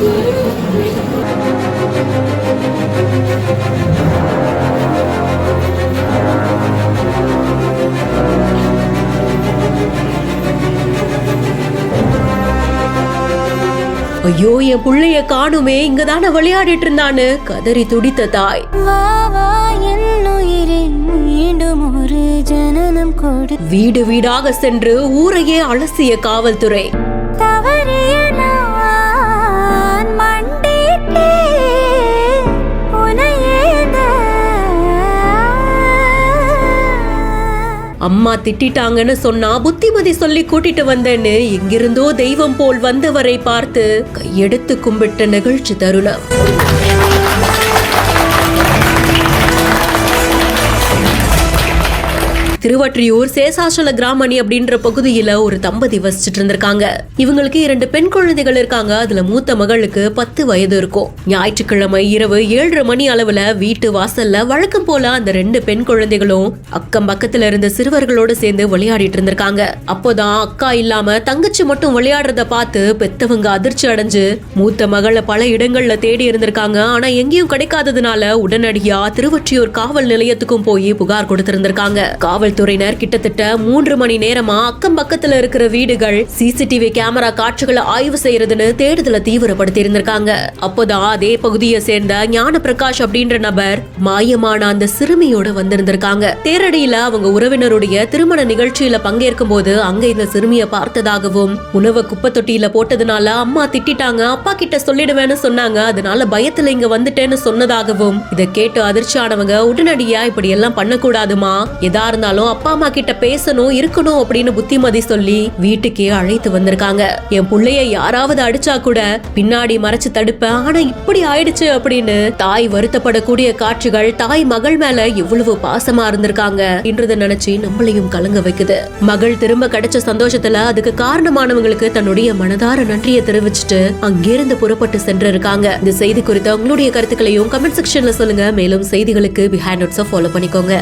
ஐயோ, என் புள்ளைய காணுமே, இங்கதானே விளையாடிட்டு இருந்தான்னு கதறி துடித்த தாய். வீடு வீடாக சென்று ஊரையே அலசிய காவல்துறை. அம்மா திட்டாங்கன்னு சொன்னா புத்திமதி சொல்லி கூட்டிட்டு வந்தேன்னு எங்கிருந்தோ தெய்வம் போல் வந்தவரை பார்த்து கையெடுத்து கும்பிட்ட நிகழ்ச்சி தருணம். திருவற்றியூர் சேசாசல கிராமணி அப்படின்ற பகுதியில ஒரு தம்பதி வசிச்சுட்டு இருந்திருக்காங்க. இவங்களுக்கு 2 பெண் குழந்தைகள் இருக்காங்க. அதுல மூத்த மகளுக்கு 10 வயது இருக்கும். ஞாயிற்றுக்கிழமை இரவு 7:30 மணி அளவுல வீட்டு வாசல்ல வழக்கம் போல அந்த 2 பெண் குழந்தைகளும் அக்கம் பக்கத்துல இருந்த சிறுவர்களோட சேர்ந்து விளையாடிட்டு இருந்திருக்காங்க. அப்போதான் அக்கா இல்லாம தங்கச்சி மட்டும் விளையாடுறத பார்த்து பெத்தவங்க அதிர்ச்சி அடைஞ்சு மூத்த மகளை பல இடங்கள்ல தேடி இருந்திருக்காங்க. ஆனா எங்கேயும் கிடைக்காததுனால உடனடியா திருவற்றியூர் காவல் நிலையத்துக்கும் போய் புகார் கொடுத்திருந்திருக்காங்க. காவல்துறையினர் கிட்டத்தட்ட 3 மணி நேரமா அக்கம் பக்கத்துல இருக்கிற வீடுகள், சிசிடிவி கேமரா காட்சிகளை ஆய்வு செய்யறதுன்னு தேடுதலை தீவிரப்படுத்தி இருந்திருக்காங்க. அப்போதான் அதே பகுதியை சேர்ந்த ஞான பிரகாஷ் அப்படின்ற நபர் மாயமான அந்த சிறுமியோட வந்திருந்திருக்காங்க. தேரடியில அவங்க உறவினருடைய திருமண நிகழ்ச்சியில பங்கேற்கும் போது அங்க இந்த சிறுமியை பார்த்ததாகவும், உணவை குப்பை தொட்டியில போட்டதுனால அம்மா திட்டாங்க, அப்பா கிட்ட சொல்லிடுவேன்னு சொன்னாங்க, அதனால பயத்துல இங்க வந்துட்டேன்னு சொன்னதாகவும், இதை கேட்டு அதிர்ச்சியானவங்க உடனடியா இப்படி எல்லாம் பண்ணக்கூடாதுமா, எதா இருந்தாலும் அப்பா அம்மா கிட்ட பேசணும் இருக்கணும் அப்படின்னு புத்திமதி சொல்லி வீட்டுக்கே அழைத்து வந்திருக்காங்க. என் புள்ளைய யாராவது அடிச்சா கூட பின்னாடி மறைச்சு தடுப்பேன், ஆனா இப்படி ஆயிடுச்சு அப்படின்னு தாய் வருத்தப்படக்கூடிய காட்சிகள் தாய் மகள் மேல எவ்வளவு பாசமா இருந்திருக்காங்க என்றதை நினைச்சு நம்மளையும் கலங்க வைக்குது. மகள் திரும்ப கிடைச்ச சந்தோஷத்துல அதுக்கு காரணமானவங்களுக்கு தன்னுடைய மனதார நன்றியை தெரிவிச்சுட்டு அங்கிருந்து புறப்பட்டு சென்று இருக்காங்க. இந்த செய்தி குறித்த உங்களுடைய கருத்துக்களையும் கமெண்ட் செக்ஷன்ல சொல்லுங்க. மேலும் செய்திகளுக்கு பிஹைண்ட் நோட்ஸை ஃபாலோ பண்ணிக்கோங்க.